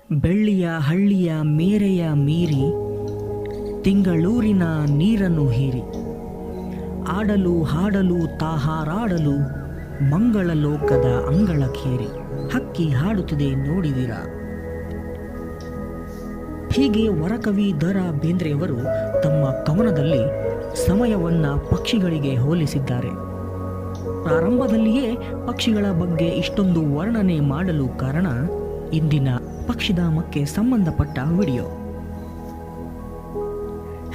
ಬೆಳ್ಳಿಯ ಹಳ್ಳಿಯ ಮೇರೆಯ ಮೀರಿ ತಿಂಗಳೂರಿನ ನೀರನ್ನು ಹೀರಿ ಆಡಲು ಹಾಡಲು ತಾಹಾರಾಡಲು ಮಂಗಳ ಲೋಕದ ಅಂಗಳಕ್ಕೇರಿ ಹಕ್ಕಿ ಹಾಡುತ್ತಿದೆ ನೋಡಿದಿರಾ. ಹೀಗೆ ವರಕವಿ ದ.ರಾ. ಬೇಂದ್ರೆಯವರು ತಮ್ಮ ಕವನದಲ್ಲಿ ಸಮಯವನ್ನ ಪಕ್ಷಿಗಳಿಗೆ ಹೋಲಿಸಿದ್ದಾರೆ. ಪ್ರಾರಂಭದಲ್ಲಿಯೇ ಪಕ್ಷಿಗಳ ಬಗ್ಗೆ ಇಷ್ಟೊಂದು ವರ್ಣನೆ ಮಾಡಲು ಕಾರಣ ಇಂದಿನ ಪಕ್ಷಿಧಾಮಕ್ಕೆ ಸಂಬಂಧಪಟ್ಟ ವಿಡಿಯೋ.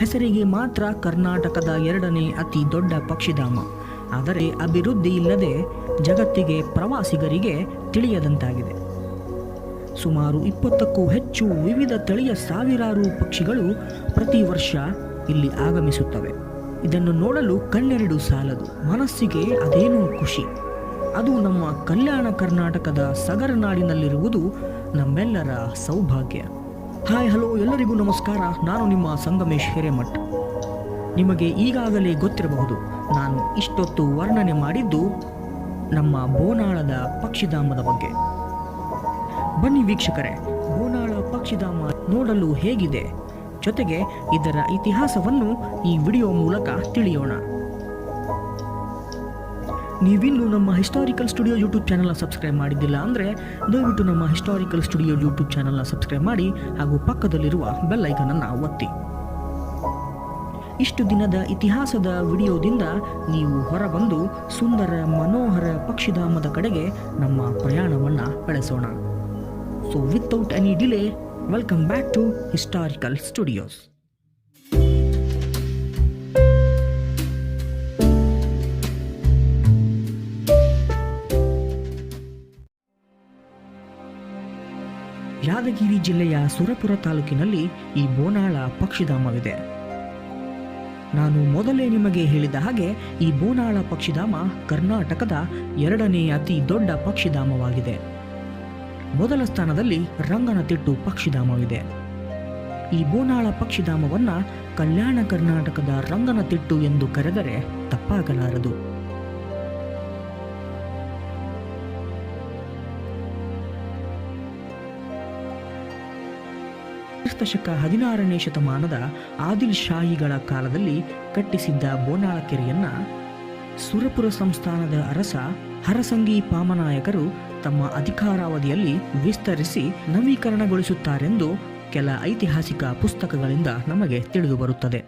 ಹೆಸರಿಗೆ ಮಾತ್ರ ಕರ್ನಾಟಕದ ಎರಡನೇ ಅತಿ ದೊಡ್ಡ ಪಕ್ಷಿಧಾಮ, ಆದರೆ ಅಭಿವೃದ್ಧಿ ಇಲ್ಲದೆ ಜಗತ್ತಿಗೆ ಪ್ರವಾಸಿಗರಿಗೆ ತಿಳಿಯದಂತಾಗಿದೆ. ಸುಮಾರು 20ಕ್ಕೂ ಹೆಚ್ಚು ವಿವಿಧ ತಳಿಯ ಸಾವಿರಾರು ಪಕ್ಷಿಗಳು ಪ್ರತಿ ವರ್ಷ ಇಲ್ಲಿ ಆಗಮಿಸುತ್ತವೆ. ಇದನ್ನು ನೋಡಲು ಕಣ್ಣೆರಡು ಸಾಲದು, ಮನಸ್ಸಿಗೆ ಅದೇನೋ ಖುಷಿ. ಅದು ನಮ್ಮ ಕಲ್ಯಾಣ ಕರ್ನಾಟಕದ ಸಗರನಾಡಿನಲ್ಲಿರುವುದು ನಮ್ಮೆಲ್ಲರ ಸೌಭಾಗ್ಯ. ಹಾಯ್ ಹಲೋ ಎಲ್ಲರಿಗೂ ನಮಸ್ಕಾರ. ನಾನು ನಿಮ್ಮ ಸಂಗಮೇಶ್ ಹಿರೇಮಠ್. ನಿಮಗೆ ಈಗಾಗಲೇ ಗೊತ್ತಿರಬಹುದು, ನಾನು ಇಷ್ಟೊತ್ತು ವರ್ಣನೆ ಮಾಡಿದ್ದು ನಮ್ಮ ಬೋನಾಳದ ಪಕ್ಷಿಧಾಮದ ಬಗ್ಗೆ. ಬನ್ನಿ ವೀಕ್ಷಕರೇ, ಬೋನಾಳ ಪಕ್ಷಿಧಾಮ ನೋಡಲು ಹೇಗಿದೆ, ಜೊತೆಗೆ ಇದರ ಇತಿಹಾಸವನ್ನು ಈ ವಿಡಿಯೋ ಮೂಲಕ ತಿಳಿಯೋಣ. ನೀವಿನ್ನೂ ನಮ್ಮ ಹಿಸ್ಟಾರಿಕಲ್ ಸ್ಟುಡಿಯೋ ಯೂಟ್ಯೂಬ್ ಚಾನಲ್ನ ಸಬ್ಸ್ಕ್ರೈಬ್ ಮಾಡಿದ್ದಿಲ್ಲ ಅಂದರೆ ದಯವಿಟ್ಟು ನಮ್ಮ ಹಿಸ್ಟಾರಿಕಲ್ ಸ್ಟುಡಿಯೋ ಯೂಟ್ಯೂಬ್ ಚಾನಲ್ನ ಸಬ್ಸ್ಕ್ರೈಬ್ ಮಾಡಿ ಹಾಗೂ ಪಕ್ಕದಲ್ಲಿರುವ ಬೆಲ್ ಐಕನನ್ನು ಒತ್ತಿ. ಇಷ್ಟು ದಿನದ ಇತಿಹಾಸದ ವಿಡಿಯೋದಿಂದ ನೀವು ಹೊರಬಂದು ಸುಂದರ ಮನೋಹರ ಪಕ್ಷಿಧಾಮದ ಕಡೆಗೆ ನಮ್ಮ ಪ್ರಯಾಣವನ್ನು ಬೆಳೆಸೋಣ. So without any delay, welcome back to historical studios. Yadgir ಜಿಲ್ಲೆಯ ಸುರಪುರ ತಾಲೂಕಿನಲ್ಲಿ ಈ ಬೋನಾಳ ಪಕ್ಷಿಧಾಮವಿದೆ. ನಾನು ಮೊದಲೇ ನಿಮಗೆ ಹೇಳಿದ ಹಾಗೆ ಈ ಬೋನಾಳ ಪಕ್ಷಿಧಾಮ ಕರ್ನಾಟಕದ ಎರಡನೇ ಅತಿ ದೊಡ್ಡ ಪಕ್ಷಿಧಾಮವಾಗಿದೆ. ಮೊದಲ ಸ್ಥಾನದಲ್ಲಿ ರಂಗನತಿಟ್ಟು ಪಕ್ಷಿಧಾಮವಿದೆ. ಈ ಬೋನಾಳ ಪಕ್ಷಿಧಾಮವನ್ನ ಕಲ್ಯಾಣ ಕರ್ನಾಟಕದ ರಂಗನತಿಟ್ಟು ಎಂದು ಕರೆದರೆ ತಪ್ಪಾಗಲಾರದು. ಶಕ 16ನೇ ಶತಮಾನದ ಆದಿಲ್ ಶಾಹಿಗಳ ಕಾಲದಲ್ಲಿ ಕಟ್ಟಿಸಿದ್ದ ಬೋನಾಳ ಕೆರೆಯನ್ನ ಸುರಪುರ ಸಂಸ್ಥಾನದ ಅರಸ ಹರಸಂಗಿ ಪಾಮನಾಯಕರು ತಮ್ಮ ಅಧಿಕಾರಾವಧಿಯಲ್ಲಿ ವಿಸ್ತರಿಸಿ ನವೀಕರಣಗೊಳಿಸುತ್ತಾರೆಂದು ಕೆಲ ಐತಿಹಾಸಿಕ ಪುಸ್ತಕಗಳಿಂದ ನಮಗೆ ತಿಳಿದುಬರುತ್ತದೆ.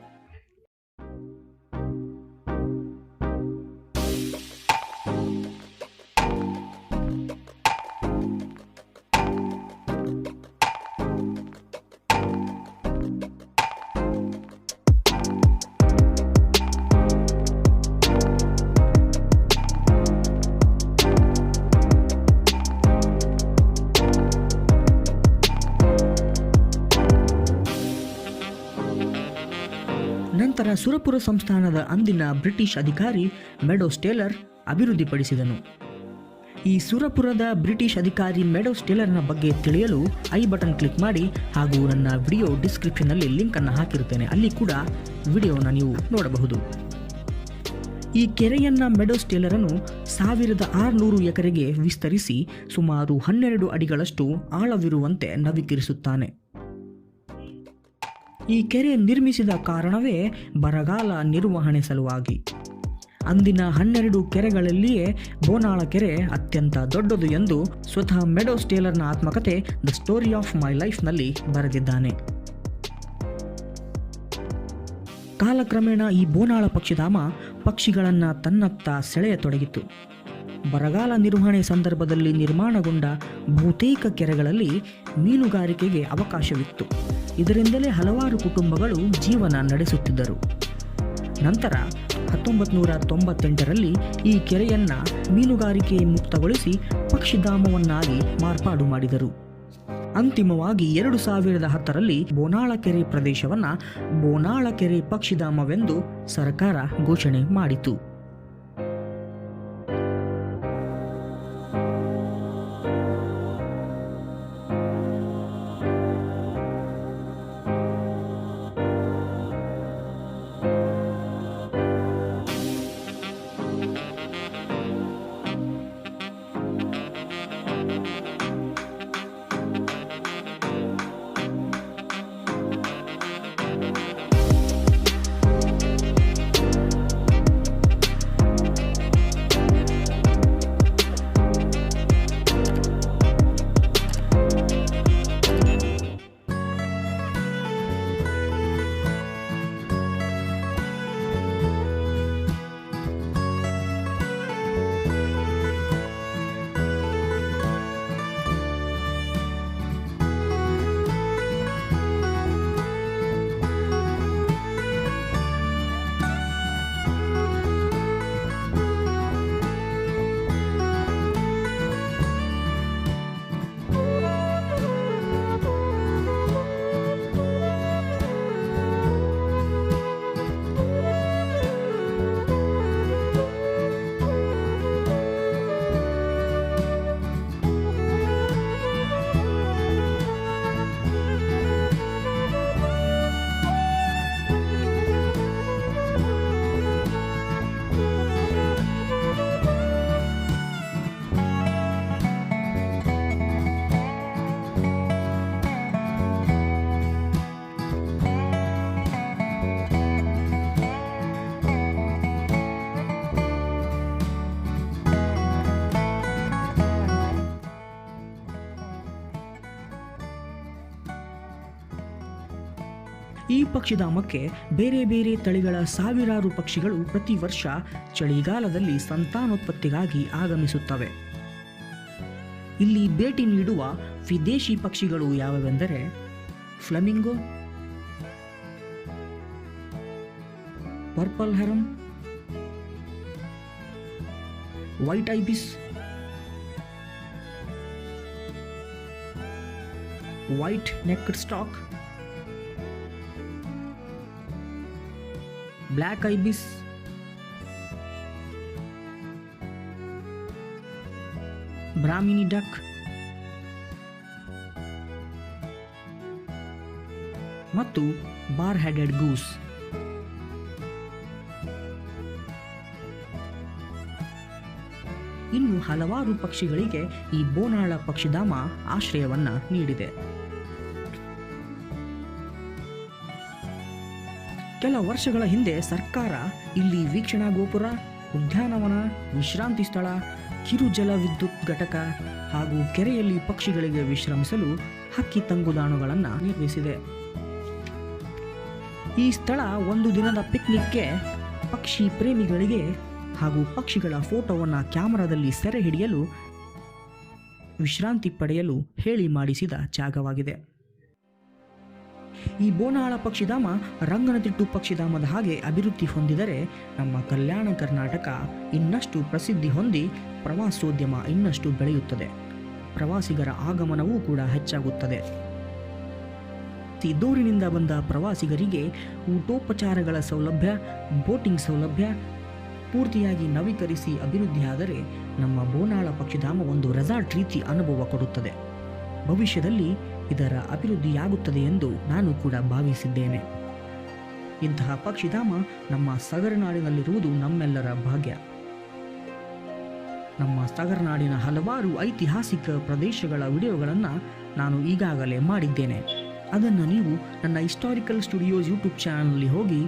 ನಂತರ ಸುರಪುರ ಸಂಸ್ಥಾನದ ಅಂದಿನ ಬ್ರಿಟಿಷ್ ಅಧಿಕಾರಿ ಮೆಡೋಸ್ ಟೇಲರ್ ಅಭಿವೃದ್ಧಿಪಡಿಸಿದನು. ಈ ಸುರಪುರದ ಬ್ರಿಟಿಷ್ ಅಧಿಕಾರಿ ಮೆಡೋಸ್ ಟೇಲರ್ನ ಬಗ್ಗೆ ತಿಳಿಯಲು ಐ ಬಟನ್ ಕ್ಲಿಕ್ ಮಾಡಿ ಹಾಗೂ ನನ್ನ ವಿಡಿಯೋ ಡಿಸ್ಕ್ರಿಪ್ಷನ್ನಲ್ಲಿ ಲಿಂಕ್ ಅನ್ನು ಹಾಕಿರುತ್ತೇನೆ, ಅಲ್ಲಿ ಕೂಡ ವಿಡಿಯೋನ ನೀವು ನೋಡಬಹುದು. ಈ ಕೆರೆಯನ್ನ ಮೆಡೋಸ್ ಟೇಲರನು 1600 ಎಕರೆಗೆ ವಿಸ್ತರಿಸಿ ಸುಮಾರು 12 ಅಡಿಗಳಷ್ಟು ಆಳವಿರುವಂತೆ ನವೀಕರಿಸುತ್ತಾನೆ. ಈ ಕೆರೆ ನಿರ್ಮಿಸಿದ ಕಾರಣವೇ ಬರಗಾಲ ನಿರ್ವಹಣೆ ಸಲುವಾಗಿ. ಅಂದಿನ 12 ಕೆರೆಗಳಲ್ಲಿಯೇ ಬೋನಾಳ ಕೆರೆ ಅತ್ಯಂತ ದೊಡ್ಡದು ಎಂದು ಸ್ವತಃ ಮೆಡೋಸ್ ಟೇಲರ್ನ ಆತ್ಮಕಥೆ ದ ಸ್ಟೋರಿ ಆಫ್ ಮೈ ಲೈಫ್ನಲ್ಲಿ ಬರೆದಿದ್ದಾನೆ. ಕಾಲಕ್ರಮೇಣ ಈ ಬೋನಾಳ ಪಕ್ಷಿಧಾಮ ಪಕ್ಷಿಗಳನ್ನು ತನ್ನತ್ತ ಸೆಳೆಯತೊಡಗಿತು. ಬರಗಾಲ ನಿರ್ವಹಣೆ ಸಂದರ್ಭದಲ್ಲಿ ನಿರ್ಮಾಣಗೊಂಡ ಬಹುತೇಕ ಕೆರೆಗಳಲ್ಲಿ ಮೀನುಗಾರಿಕೆಗೆ ಅವಕಾಶವಿತ್ತು. ಇದರಿಂದಲೇ ಹಲವಾರು ಕುಟುಂಬಗಳು ಜೀವನ ನಡೆಸುತ್ತಿದ್ದರು. ನಂತರ 1998ರಲ್ಲಿ ಈ ಕೆರೆಯನ್ನ ಮೀನುಗಾರಿಕೆ ಮುಕ್ತಗೊಳಿಸಿ ಪಕ್ಷಿಧಾಮವನ್ನಾಗಿ ಮಾರ್ಪಾಡು ಮಾಡಿದರು. ಅಂತಿಮವಾಗಿ 2010ರಲ್ಲಿ ಬೋನಾಳ ಕೆರೆ ಪ್ರದೇಶವನ್ನ ಬೋನಾಳ ಕೆರೆ ಪಕ್ಷಿಧಾಮವೆಂದು ಸರ್ಕಾರ ಘೋಷಣೆ ಮಾಡಿತು. ಈ ಪಕ್ಷಿಧಾಮಕ್ಕೆ ಬೇರೆ ಬೇರೆ ತಳಿಗಳ ಸಾವಿರಾರು ಪಕ್ಷಿಗಳು ಪ್ರತಿ ವರ್ಷ ಚಳಿಗಾಲದಲ್ಲಿ ಸಂತಾನೋತ್ಪತ್ತಿಗಾಗಿ ಆಗಮಿಸುತ್ತವೆ. ಇಲ್ಲಿ ಭೇಟಿ ನೀಡುವ ವಿದೇಶಿ ಪಕ್ಷಿಗಳು ಯಾವುವೆಂದರೆ flamingo, purple heron, white ibis, white necked stork, black ibis, brahminy duck ಮತ್ತು ಬಾರ್ ಹೆಡೆಡ್ ಗೂಸ್. ಇನ್ನು ಹಲವಾರು ಪಕ್ಷಿಗಳಿಗೆ ಈ ಬೋನಾಳ ಪಕ್ಷಿಧಾಮ ಆಶ್ರಯವನ್ನ ನೀಡಿದೆ. ಕೆಲ ವರ್ಷಗಳ ಹಿಂದೆ ಸರ್ಕಾರ ಇಲ್ಲಿ ವೀಕ್ಷಣಾ ಗೋಪುರ, ಉದ್ಯಾನವನ, ವಿಶ್ರಾಂತಿ ಸ್ಥಳ, ಕಿರು ಜಲ ವಿದ್ಯುತ್ ಘಟಕ ಹಾಗೂ ಕೆರೆಯಲ್ಲಿ ಪಕ್ಷಿಗಳಿಗೆ ವಿಶ್ರಮಿಸಲು ಹಕ್ಕಿ ತಂಗುದಾಣುಗಳನ್ನು ನಿರ್ಮಿಸಿದೆ. ಈ ಸ್ಥಳ ಒಂದು ದಿನದ ಪಿಕ್ನಿಕ್ಗೆ, ಪಕ್ಷಿ ಪ್ರೇಮಿಗಳಿಗೆ ಹಾಗೂ ಪಕ್ಷಿಗಳ ಫೋಟೋವನ್ನು ಕ್ಯಾಮರಾದಲ್ಲಿ ಸೆರೆ ಹಿಡಿಯಲು, ವಿಶ್ರಾಂತಿ ಪಡೆಯಲು ಹೇಳಿ ಮಾಡಿಸಿದ ಜಾಗವಾಗಿದೆ. ಈ ಬೋನಾಳ ಪಕ್ಷಿಧಾಮ ರಂಗನತಿಟ್ಟು ಪಕ್ಷಿಧಾಮದ ಹಾಗೆ ಅಭಿವೃದ್ಧಿ ಹೊಂದಿದರೆ ನಮ್ಮ ಕಲ್ಯಾಣ ಕರ್ನಾಟಕ ಇನ್ನಷ್ಟು ಪ್ರಸಿದ್ಧಿ ಹೊಂದಿ ಪ್ರವಾಸೋದ್ಯಮ ಇನ್ನಷ್ಟು ಬೆಳೆಯುತ್ತದೆ. ಪ್ರವಾಸಿಗರ ಆಗಮನವೂ ಕೂಡ ಹೆಚ್ಚಾಗುತ್ತದೆ. ದೂರಿನಿಂದ ಬಂದ ಪ್ರವಾಸಿಗರಿಗೆ ಊಟೋಪಚಾರಗಳ ಸೌಲಭ್ಯ, ಬೋಟಿಂಗ್ ಸೌಲಭ್ಯ ಪೂರ್ತಿಯಾಗಿ ನವೀಕರಿಸಿ ಅಭಿವೃದ್ಧಿಯಾದರೆ ನಮ್ಮ ಬೋನಾಳ ಪಕ್ಷಿಧಾಮ ಒಂದು ರೆಸಾರ್ಟ್ ರೀತಿ ಅನುಭವ ಕೊಡುತ್ತದೆ. ಭವಿಷ್ಯದಲ್ಲಿ ಇದರ ಅಭಿವೃದ್ಧಿಯಾಗುತ್ತದೆ ಎಂದು ನಾನು ಕೂಡ ಭಾವಿಸಿದ್ದೇನೆ. ಇಂತಹ ಪಕ್ಷಿಧಾಮ ನಮ್ಮ ಸಗರನಾಡಿನಲ್ಲಿರುವುದು ನಮ್ಮೆಲ್ಲರ ಭಾಗ್ಯ. ನಮ್ಮ ಸಗರನಾಡಿನ ಹಲವಾರು ಐತಿಹಾಸಿಕ ಪ್ರದೇಶಗಳ ವಿಡಿಯೋಗಳನ್ನು ನಾನು ಈಗಾಗಲೇ ಮಾಡಿದ್ದೇನೆ. ಅದನ್ನು ನೀವು ನನ್ನ ಹಿಸ್ಟಾರಿಕಲ್ ಸ್ಟುಡಿಯೋಸ್ ಯೂಟ್ಯೂಬ್ ಚಾನಲ್ನಲ್ಲಿ ಹೋಗಿ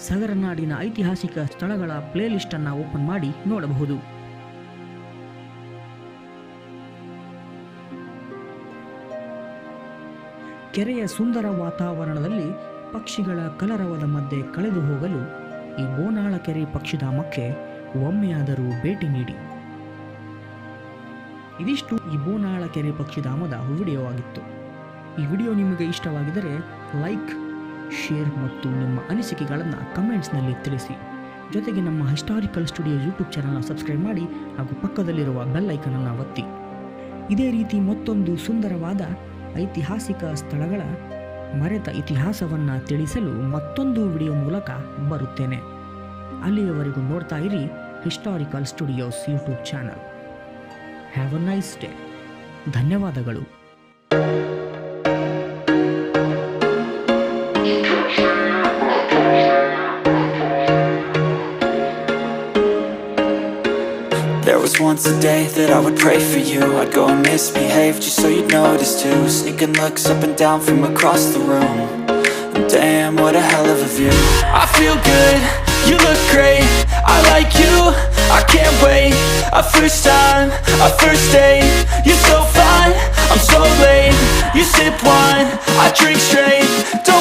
ಸಗರನಾಡಿನ ಐತಿಹಾಸಿಕ ಸ್ಥಳಗಳ ಪ್ಲೇಲಿಸ್ಟನ್ನು ಓಪನ್ ಮಾಡಿ ನೋಡಬಹುದು. ಕೆರೆಯ ಸುಂದರ ವಾತಾವರಣದಲ್ಲಿ ಪಕ್ಷಿಗಳ ಕಲರವದ ಮಧ್ಯೆ ಕಳೆದು ಹೋಗಲು ಈ ಬೋನಾಳ ಕೆರೆ ಪಕ್ಷಿಧಾಮಕ್ಕೆ ಒಮ್ಮೆಯಾದರೂ ಭೇಟಿ ನೀಡಿ. ಇದಿಷ್ಟು ಈ ಬೋನಾಳ ಕೆರೆ ಪಕ್ಷಿಧಾಮದ ವಿಡಿಯೋ ಆಗಿತ್ತು. ಈ ವಿಡಿಯೋ ನಿಮಗೆ ಇಷ್ಟವಾಗಿದ್ದರೆ ಲೈಕ್, ಶೇರ್ ಮತ್ತು ನಿಮ್ಮ ಅನಿಸಿಕೆಗಳನ್ನು ಕಮೆಂಟ್ಸ್ನಲ್ಲಿ ತಿಳಿಸಿ. ಜೊತೆಗೆ ನಮ್ಮ ಹಿಸ್ಟಾರಿಕಲ್ ಸ್ಟುಡಿಯೋ ಯೂಟ್ಯೂಬ್ ಚಾನಲ್ನ ಸಬ್ಸ್ಕ್ರೈಬ್ ಮಾಡಿ ಹಾಗೂ ಪಕ್ಕದಲ್ಲಿರುವ ಬೆಲ್ ಐಕನನ್ನು ಒತ್ತಿ. ಇದೇ ರೀತಿ ಮತ್ತೊಂದು ಸುಂದರವಾದ ಐತಿಹಾಸಿಕ ಸ್ಥಳಗಳ ಮರೆತ ಇತಿಹಾಸವನ್ನು ತಿಳಿಸಲು ಮತ್ತೊಂದು ವಿಡಿಯೋ ಮೂಲಕ ಬರುತ್ತೇನೆ. ಅಲ್ಲಿಯವರೆಗೂ ನೋಡ್ತಾ ಇರಿ historical studios YouTube channel. Have a nice day. ಧನ್ಯವಾದಗಳು. There was once a day that I would pray for you. I'd go and misbehave just so you'd notice too. Sneaking looks up and down from across the room. And damn, what a hell of a view. I feel good, you look great, I like you, I can't wait. A first time, a first date. You're so fine, I'm so late. You sip wine, I drink straight. Don't